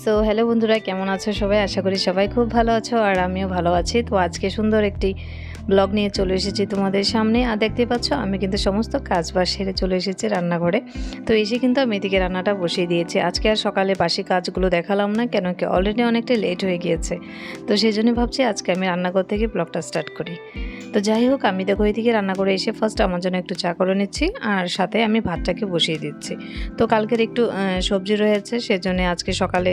So hello বন্ধুরা, কেমন আছো সবাই? আশা করি সবাই খুব ভালো আছো আর আমিও ভালো আছি। তো আজকে সুন্দর একটি ব্লগ নিয়ে চলে এসেছি তোমাদের সামনে। আর দেখতে পাচ্ছ আমি কিন্তু সমস্ত কাজ বাজ সেরে চলে এসেছি রান্নাঘরে। তো এসে কিন্তু আমি এদিকে রান্নাটা বসিয়ে দিয়েছি। আজকে আর সকালে বাসি কাজগুলো দেখালাম না, কেন কি অলরেডি অনেকটা লেট হয়ে গিয়েছে। তো সেই জন্য ভাবছি আজকে আমি রান্নাঘর থেকে ব্লগটা স্টার্ট করি। তো যাই হোক, আমি দেখো এদিকে রান্না করে এসে ফার্স্ট আমার জন্য একটু চা করে নিচ্ছি আর সাথে আমি ভাতটাকে বসিয়ে দিচ্ছি। তো কালকের একটু সবজি রয়েছে, সেজন্য আজকে সকালে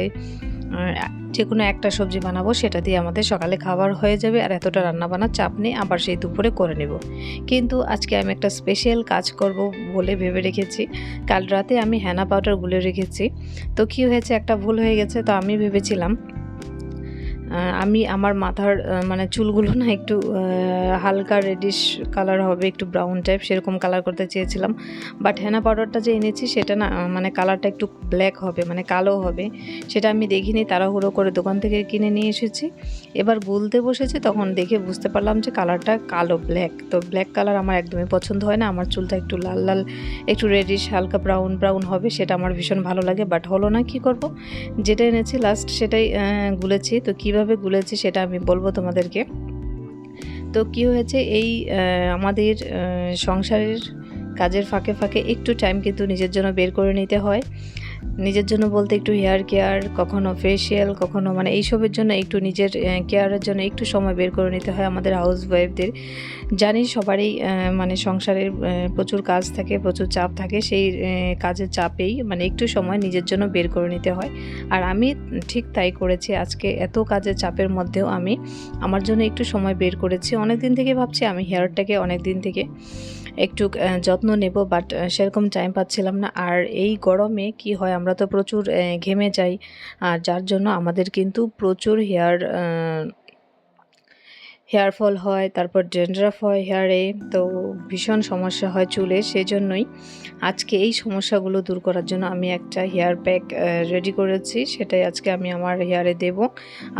যে কোনো একটা সবজি বানাবো, সেটা দিয়ে আমাদের সকালে খাবার হয়ে যাবে আর এতটা রান্না বান্নার চাপ নেই, আবার সেই দুপুরে করে নেব। কিন্তু আজকে আমি একটা স্পেশাল কাজ করব বলে ভেবে রেখেছি। কাল রাতে আমি হেনা পাউডার গুলে রেখেছি। তো কী হয়েছে, একটা ভুল হয়ে গেছে। তো আমি ভেবেছিলাম আমি আমার মাথার মানে চুলগুলো না একটু হালকা রেডিশ কালার হবে, একটু ব্রাউন টাইপ সেরকম কালার করতে চেয়েছিলাম। বাট হেনা পাউডারটা যে এনেছি সেটা না মানে কালারটা একটু ব্ল্যাক হবে, মানে কালো হবে। সেটা আমি দেখিনি, তাড়াহুড়ো করে দোকান থেকে কিনে নিয়ে এসেছি। এবার গুলতে বসেছি, তখন দেখে বুঝতে পারলাম যে কালারটা কালো, ব্ল্যাক। তো ব্ল্যাক কালার আমার একদমই পছন্দ হয় না। আমার চুলটা একটু লাল লাল, একটু রেডিশ, হালকা ব্রাউন ব্রাউন হবে, সেটা আমার ভীষণ ভালো লাগে। বাট হলো না, কি করব। যেটা এনেছি লাস্ট সেটাই গুলেছি। তো কীভাবে গুলেছি সেটা আমি বলবো তোমাদেরকে। তো কী হয়েছে, এই আমাদের সংসারের কাজের ফাঁকে ফাঁকে একটু টাইম কিন্তু নিজের জন্য বের করে নিতে হয়। নিজের জন্য বলতে একটু হেয়ার কেয়ার, কখনো ফেসিয়াল, কখনো মানে এইসবের জন্য একটু নিজের কেয়ারের জন্য একটু সময় বের করে নিতে হয় আমাদের হাউস ওয়াইফদের। জানি সবারই মানে সংসারের প্রচুর কাজ থাকে, প্রচুর চাপ থাকে। সেই কাজের চাপেই মানে একটু সময় নিজের জন্য বের করে নিতে হয়। আর আমি ঠিক তাই করেছি। আজকে এত কাজের চাপের মধ্যেও আমি আমার জন্য একটু সময় বের করেছি। অনেক দিন থেকে ভাবছি আমি হেয়ারটাকে অনেক দিন থেকে একটু যত্ন নেব, বাট সেরকম টাইম পাচ্ছিলাম না। আর এই গরমে কি হয়, আমরা তো প্রচুর ঘেমে যাই, আর যার জন্য আমাদের কিন্তু প্রচুর হেয়ার ফল হয়, তারপর ড্যান্ড্রাফ হয় হেয়ারে। তো ভীষণ সমস্যা হয় চুলে। সেই জন্যই আজকে এই সমস্যাগুলো দূর করার জন্য আমি একটা হেয়ার প্যাক রেডি করেছি। সেটাই আজকে আমি আমার হেয়ারে দেব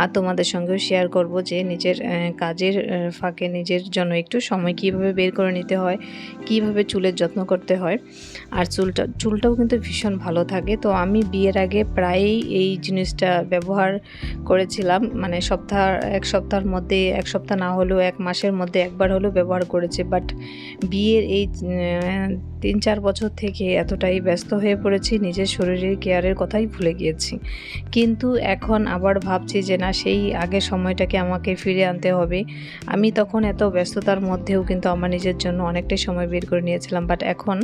আর তোমাদের সঙ্গেও শেয়ার করব যে নিজের কাজের ফাঁকে নিজের জন্য একটু সময় কীভাবে বের করে নিতে হয়, কীভাবে চুলের যত্ন করতে হয়। আর চুলটাও কিন্তু ভীষণ ভালো থাকে। তো আমি বিয়ের আগে প্রায়ই এই জিনিসটা ব্যবহার করেছিলাম, মানে এক সপ্তাহের মধ্যে, এক সপ্তাহ না হলেও এক মাসের মধ্যে একবার হলেও ব্যবহার করেছি। বাট বিয়ের এই 3-4 বছর থেকে এতটাই ব্যস্ত হয়ে পড়েছি, নিজের শরীরের কেয়ারের কথাই ভুলে গিয়েছি। কিন্তু এখন আবার ভাবছি যে না, সেই আগের সময়টাকে আমাকে ফিরে আনতে হবে। আমি তখন এত ব্যস্ততার মধ্যেও কিন্তু আমার নিজের জন্য অনেকটাই সময় বের করে নিয়েছিলাম। বাট এখন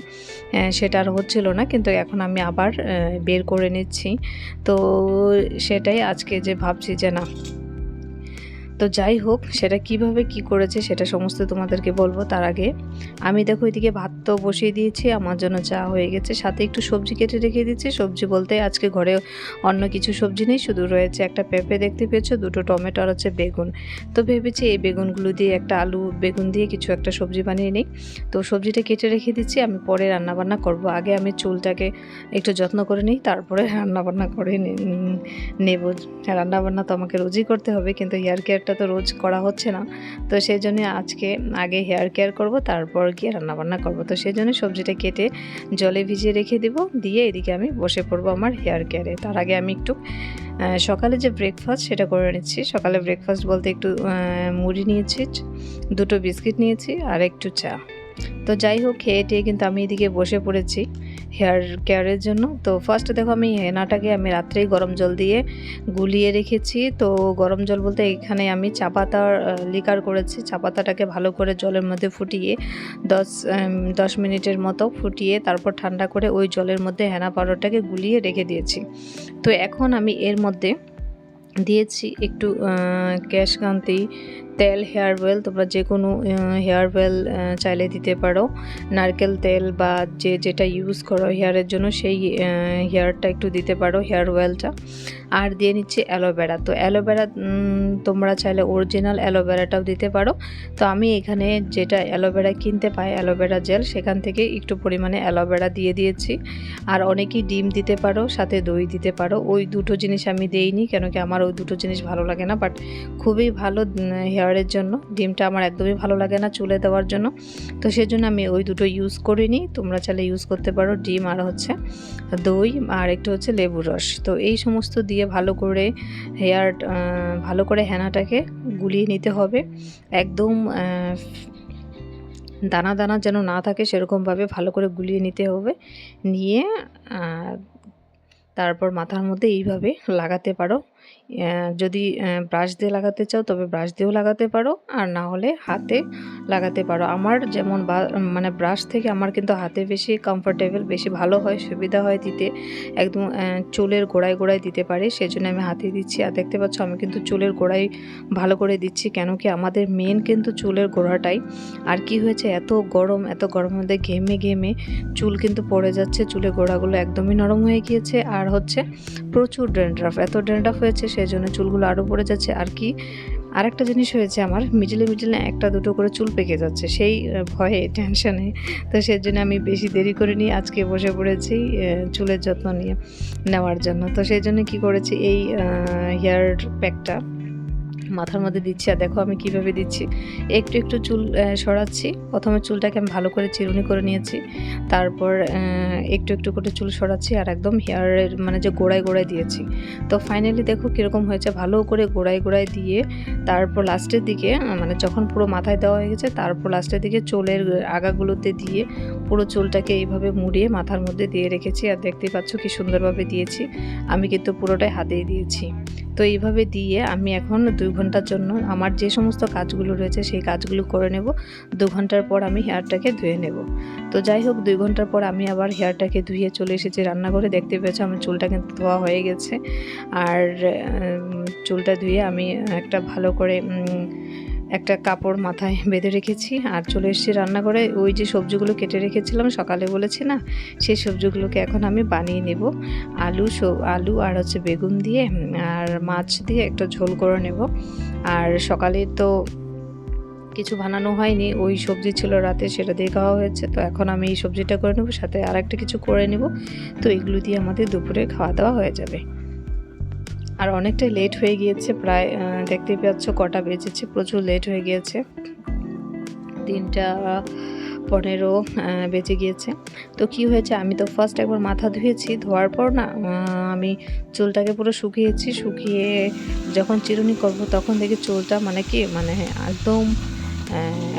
সেটা আর হচ্ছিল না, কিন্তু এখন আমি আবার বের করে নিচ্ছি। তো সেটাই আজকে যে ভাবছি যে না। তো যাই হোক, সেটা কিভাবে কি করেছে সেটা সমস্ত তোমাদেরকে বলবো। তার আগে আমি দেখো এদিকে ভাত তো বসিয়ে দিয়েছি, আমার জন্য চা হয়ে গেছে, সাথে একটু সবজি কেটে রেখে দিচ্ছি। সবজি বলতে আজকে ঘরে অন্য কিছু সবজি নেই, শুধু রয়েছে একটা পেঁপে দেখতে পেয়েছো, 2টো টমেটো আর হচ্ছে বেগুন। তো ভেবেছি এই বেগুনগুলো দিয়ে একটা আলু বেগুন দিয়ে কিছু একটা সবজি বানিয়ে নিই। তো সবজিটা কেটে রেখে দিচ্ছি, আমি পরে রান্নাবান্না করব। আগে আমি চুলটাকে একটু যত্ন করে নিই, তারপরে রান্নাবান্না করে নেব। রান্নাবান্না তো আমাকে রোজই করতে হবে, কিন্তু হেয়ার কেয়ার তো রোজ করা হচ্ছে না। তো সেই জন্য আজকে আগে হেয়ার কেয়ার করব, তারপর গিয়ে রান্নাবান্না করব। তো সেই জন্য সবজিটা কেটে জলে ভিজিয়ে রেখে দেব, দিয়ে এদিকে আমি বসে পড়বো আমার হেয়ার কেয়ারে। তার আগে আমি একটু সকালে যে ব্রেকফাস্ট সেটা করে নিচ্ছি। সকালে ব্রেকফাস্ট বলতে একটু মুড়ি নিয়েছি, 2টো বিস্কিট নিয়েছি আর একটু চা। তো যাই হোক, খেয়ে টেয়ে কিন্তু আমি এদিকে বসে পড়েছি হেয়ার কেয়ারের জন্য। তো ফার্স্টে দেখো আমি হেনাটাকে আমি রাত্রেই গরম জল দিয়ে গুলিয়ে রেখেছি। তো গরম জল বলতে এখানে আমি চা পাতার লিকার করেছি। চা পাতাটাকে ভালো করে জলের মধ্যে ফুটিয়ে 10 মিনিটের মতো ফুটিয়ে তারপর ঠান্ডা করে ওই জলের মধ্যে হেনা পাউডারটাকে গুলিয়ে রেখে দিয়েছি। তো এখন আমি এর মধ্যে দিয়েছি একটু ক্যাশকান্তি তেল, হেয়ার অয়েল। তোমরা যে কোনো হেয়ার অয়েল চাইলে দিতে পারো, নারকেল তেল বা যেটা ইউজ করো হেয়ারের জন্য সেই হেয়ারটা একটু দিতে পারো, হেয়ার অয়েলটা। আর দিয়ে নিচ্ছি অ্যালোভেরা। তো অ্যালোভেরা তোমরা চাইলে অরিজিনাল অ্যালোভেরাটাও দিতে পারো। তো আমি এখানে যেটা অ্যালোভেরা কিনতে পাই, অ্যালোভেরা জেল, সেখান থেকে একটু পরিমাণে অ্যালোভেরা দিয়ে দিয়েছি। আর অনেকেই ডিম দিতে পারো, সাথে দই দিতে পারো। ওই 2টো জিনিস আমি দেইনি, কেন কি আমার ওই 2টো জিনিস ভালো লাগে না। বাট খুবই ভালো হেয়ার হেয়ারের জন্য। ডিমটা আমার একদমই ভালো লাগে না চুলে দেওয়ার জন্য, তো সেজন্য আমি ওই দুটো ইউজ করিনি। তোমরা চাইলে ইউজ করতে পারো ডিম আর হচ্ছে দই আর একটু হচ্ছে লেবুর রস। তো এই সমস্ত দিয়ে ভালো করে ভালো করে হেনাটাকে গুলিয়ে নিতে হবে। একদম দানা দানা যেন না থাকে সেরকমভাবে ভালো করে গুলিয়ে নিতে হবে। নিয়ে তারপর মাথার মধ্যে এইভাবে লাগাতে পারো। যদি ব্রাশ দিয়ে লাগাতে চাও তবে ব্রাশ দিয়েও লাগাতে পারো, আর না হলে হাতে লাগাতে পারো। আমার যেমন মানে ব্রাশ থেকে আমার কিন্তু হাতে বেশি কমফোর্টেবল, বেশি ভালো হয়, সুবিধা হয় দিতে। একদম চুলের গোড়ায় গোড়ায় দিতে পারি, সেজন্য আমি হাতে দিচ্ছি। আর দেখতে পাচ্ছ আমি কিন্তু চুলের গোড়ায় ভালো করে দিচ্ছি, কেন কি আমাদের মেন কিন্তু চুলের গোড়াটাই। আর কি হয়েছে, এত গরমের মধ্যে ঘেমে ঘেমে চুল কিন্তু পড়ে যাচ্ছে, চুলের গোড়াগুলো একদমই নরম হয়ে গিয়েছে। আর হচ্ছে প্রচুর ড্যান্ড্রাফ, এত ড্যান্ড্রাফ হয়েছে সেজন্য চুলগুলো আরও পড়ে যাচ্ছে। আর কি আরেকটা জিনিস হয়েছে, আমার মিডলে একটা দুটো করে চুল পেকে যাচ্ছে, সেই ভয়ে টেনশনে। তো সেজন্য আমি বেশি দেরি করিনি, আজকে বসে পড়েছি চুলের যত্ন নেওয়ার জন্য। তো সেই জন্য কী করেছি, এই হেয়ার প্যাকটা মাথার মধ্যে দিচ্ছি। আর দেখো আমি কিভাবে দিচ্ছি, একটু একটু চুল সরাচ্ছি। প্রথমে চুলটাকে আমি ভালো করে চিরুনি করে নিয়েছি, তারপর একটু একটু করে চুল সরাচ্ছি আর একদম হেয়ারের মানে যে গোড়ায় গোড়ায় দিয়েছি। তো ফাইনালি দেখো কীরকম হয়েছে, ভালো করে গোড়ায় গোড়ায় দিয়ে তারপর লাস্টের দিকে মানে যখন পুরো মাথায় দেওয়া হয়ে গেছে তারপর লাস্টের দিকে চুলের আগাগুলোতে দিয়ে পুরো চুলটাকে এইভাবে মুড়িয়ে মাথার মধ্যে দিয়ে রেখেছি। আর দেখতেই পাচ্ছ কি সুন্দরভাবে দিয়েছি, আমি কিন্তু পুরোটাই হাতেই দিয়েছি। তো এইভাবে দিয়ে আমি এখন 2 ঘন্টার জন্য আমার যে সমস্ত কাজগুলো রয়েছে সেই কাজগুলো করে নেব। 2 ঘন্টার পর আমি হেয়ারটাকে ধুয়ে নেব। তো যাই হোক 2 ঘন্টার পর আমি আবার হেয়ারটাকে ধুয়ে চলে এসেছি রান্নাঘরে। দেখতে পেয়েছো আমার চুলটা কিন্তু ধোয়া হয়ে গেছে। আর চুলটা ধুয়ে আমি একটা ভালো করে একটা কাপড় মাথায় বেঁধে রেখেছি আর চলে এসেছি রান্নাঘরে। ওই যে সবজিগুলো কেটে রেখেছিলাম সকালে বলেছি না, সেই সবজিগুলোকে এখন আমি বানিয়ে নেব। আলু আর হচ্ছে বেগুন দিয়ে আর মাছ দিয়ে একটা ঝোল করে নেব। আর সকালে তো কিছু বানানো হয়নি, ওই সবজি ছিল রাতে, সেটা দিয়ে খাওয়া হয়েছে। তো এখন আমি এই সবজিটা করে নেব, সাথে আর একটা কিছু করে নেব। তো এগুলো দিয়ে আমাদের দুপুরে খাওয়া দাওয়া হয়ে যাবে। আর অনেকটাই লেট হয়ে গিয়েছে, প্রায় দেখতেই পাচ্ছ কটা বেজেছে, প্রচুর লেট হয়ে গিয়েছে, 3:15 বেজে গিয়েছে। তো কি হয়েছে, আমি তো ফার্স্ট একবার মাথা ধুয়েছি, ধোয়ার পর না আমি চুলটাকে পুরো শুকিয়েছি। শুকিয়ে যখন চিরুনি করব তখন দেখি চুলটা মানে একদম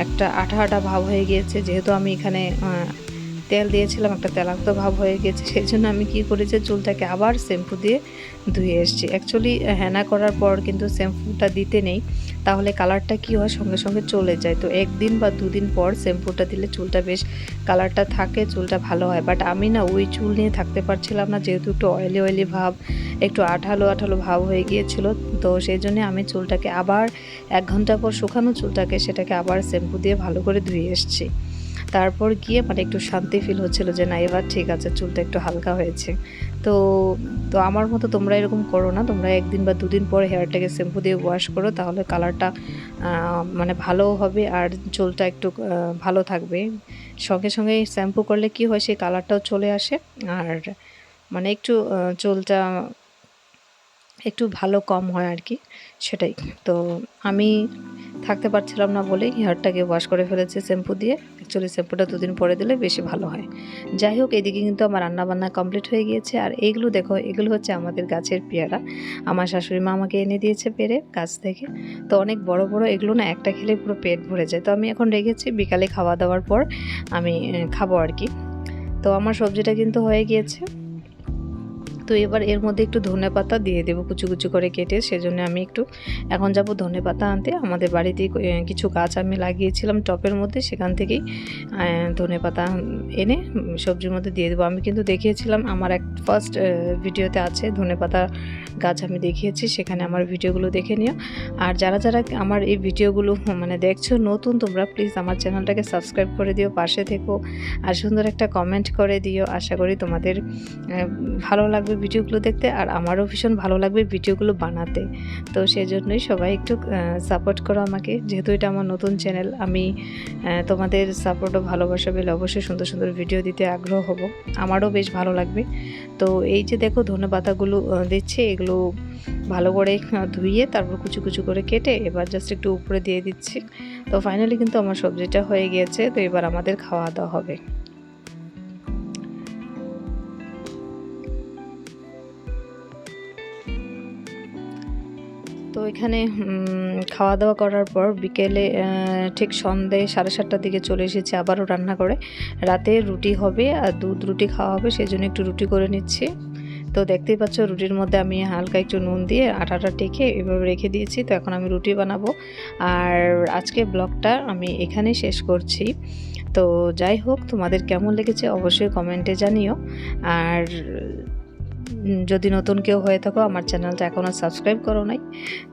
একটা আঠা আঠা ভাব হয়ে গিয়েছে। যেহেতু আমি এখানে তেল দিয়েছিলাম, একটা তেলাক্ত ভাব হয়ে গেছে, সেই জন্য আমি কী করেছি চুলটাকে আবার শ্যাম্পু দিয়ে ধুয়ে এসেছি। অ্যাকচুয়ালি হেনা করার পর কিন্তু শ্যাম্পুটা দিতে নেই, তাহলে কালারটা কী হয় সঙ্গে সঙ্গে চলে যায়। তো 1 দিন বা 2 দিন পর শ্যাম্পুটা দিলে চুলটা বেশ কালারটা থাকে, চুলটা ভালো হয়। বাট আমি না ওই চুল নিয়ে থাকতে পারছিলাম না, যেহেতু একটু অয়েলি অয়েলি ভাব, একটু আঠালো আঠালো ভাব হয়ে গিয়েছিল। তো সেই জন্যে আমি চুলটাকে আবার 1 ঘন্টা পর শুকানো চুলটাকে সেটাকে আবার শ্যাম্পু দিয়ে ভালো করে ধুয়ে এসেছি। তারপর গিয়ে মানে একটু শান্তি ফিল হচ্ছিল যে না এবার ঠিক আছে, চুলটা একটু হালকা হয়েছে। তো তো আমার মতো তোমরা এরকম করো না, তোমরা 1 দিন বা 2 দিন পরে হেয়ারটাকে শ্যাম্পু দিয়ে ওয়াশ করো, তাহলে কালারটা মানে ভালো হবে আর চুলটা একটু ভালো থাকবে। সঙ্গে সঙ্গে শ্যাম্পু করলে কি হয় সেই কালারটাও চলে আসে, আর মানে একটু চুলটা একটু ভালো কম হয় আর কি, সেটাই। তো আমি থাকতে পারছিলাম না বলেই হেয়ারটাকে ওয়াশ করে ফেলেছি শ্যাম্পু দিয়ে। অ্যাকচুয়ালি শ্যাম্পুটা 2 দিন পরে দিলে বেশি ভালো হয়। যাই হোক এদিকে কিন্তু আমার রান্নাবান্না কমপ্লিট হয়ে গিয়েছে। আর এইগুলো দেখো, এগুলো হচ্ছে আমাদের গাছের পেয়ারা, আমার শাশুড়ি মা আমাকে এনে দিয়েছে পেরে গাছ থেকে। তো অনেক বড় বড়, এগুলো না একটা খেলে পুরো পেট ভরে যায়। তো আমি এখন রেখেছি, বিকালে খাওয়া দাওয়ার পর আমি খাবো আর কি। তো আমার সবজিটা কিন্তু হয়ে গিয়েছে। তো এবার এর মধ্যে একটু ধনেপাতা দিয়ে দেবো কুচি কুচি করে কেটে, সেজন্য আমি একটু এখন যাব ধনেপাতা আনতে। আমাদের বাড়িতে কিছু গাছ আমি লাগিয়েছিলাম টবের মধ্যে, সেখান থেকেই ধনেপাতা এনে সবজির মধ্যে দিয়ে দেবো। আমি কিন্তু দেখিয়েছিলাম আমার ফার্স্ট ভিডিওতে আছে ধনেপাতা গাছ, আমি দেখিয়েছি, সেখানে আমার ভিডিওগুলো দেখে নিও। আর যারা যারা আমার এই ভিডিওগুলো মানে দেখছো নতুন, তোমরা প্লিজ আমার চ্যানেলটাকে সাবস্ক্রাইব করে দিও, পাশে থেকো আর সুন্দর একটা কমেন্ট করে দিও। আশা করি তোমাদের ভালো লাগবে ভিডিওগুলো দেখতে, আর আমারও ভীষণ ভালো লাগবে ভিডিওগুলো বানাতে। তো সেজন্যই সবাই একটু সাপোর্ট করো আমাকে, যেহেতু এটা আমার নতুন চ্যানেল। আমি তোমাদের সাপোর্ট ও ভালোবাসা পেলে অবশ্যই সুন্দর সুন্দর ভিডিও দিতে আগ্রহ হব, আমারও বেশ ভালো লাগবে। তো এই যে দেখো ধনেপাতাগুলো দিচ্ছে, এগুলো ভালো করে ধুইয়ে তারপর কুচু কুচু করে কেটে এবার জাস্ট একটু উপরে দিয়ে দিচ্ছি। তো ফাইনালি কিন্তু আমার সবজিটা হয়ে গিয়েছে, তো এবার আমাদের খাওয়া দাওয়া হবে। তো এখানে খাওয়া দাওয়া করার পর বিকেলে ঠিক সন্ধ্যে 7:30টার দিকে চলে এসেছি আবারও রান্না করে। রাতে রুটি হবে আর দুধ রুটি খাওয়া হবে, সেই জন্য একটু রুটি করে নিচ্ছি। তো দেখতেই পাচ্ছ রুটির মধ্যে আমি হালকা একটু নুন দিয়ে আটাটা টেকে এভাবে রেখে দিয়েছি। তো এখন আমি রুটি বানাবো। আর আজকে ব্লগটা আমি এখানেই শেষ করছি। তো যাই হোক, তোমাদের কেমন লেগেছে অবশ্যই কমেন্টে জানিও। আর যদি নতুন কেউ হয়ে থাকো, আমার চ্যানেলটা এখনও সাবস্ক্রাইব করো নাই,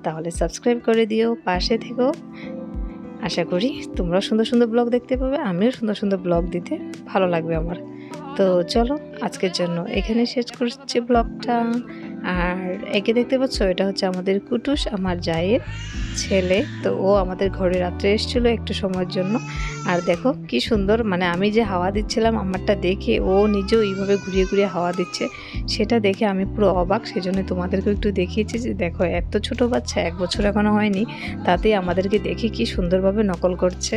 তাহলে সাবস্ক্রাইব করে দিও, পাশে থেকো। আশা করি তোমরাও সুন্দর সুন্দর ব্লগ দেখতে পাবে, আমিও সুন্দর সুন্দর ব্লগ দিতে ভালো লাগবে আমার। তো চলো আজকের জন্য এখানে শেষ করছি ব্লগটা। আর একে দেখতে পাচ্ছ, এটা হচ্ছে আমাদের কুটুস, আমার জায়ের ছেলে। তো ও আমাদের ঘরে রাত্রে এসেছিলো একটু সময়ের জন্য। আর দেখো কি সুন্দর, মানে আমি যে হাওয়া দিচ্ছিলাম আমারটা দেখে ও নিজেও এইভাবে ঘুরিয়ে ঘুরিয়ে হাওয়া দিচ্ছে, সেটা দেখে আমি পুরো অবাক। সেজন্য তোমাদেরকেও একটু দেখিয়েছি যে দেখো এত ছোট বাচ্চা, 1 বছর এখনো হয়নি, তাতেই আমাদেরকে দেখে কি সুন্দরভাবে নকল করছে।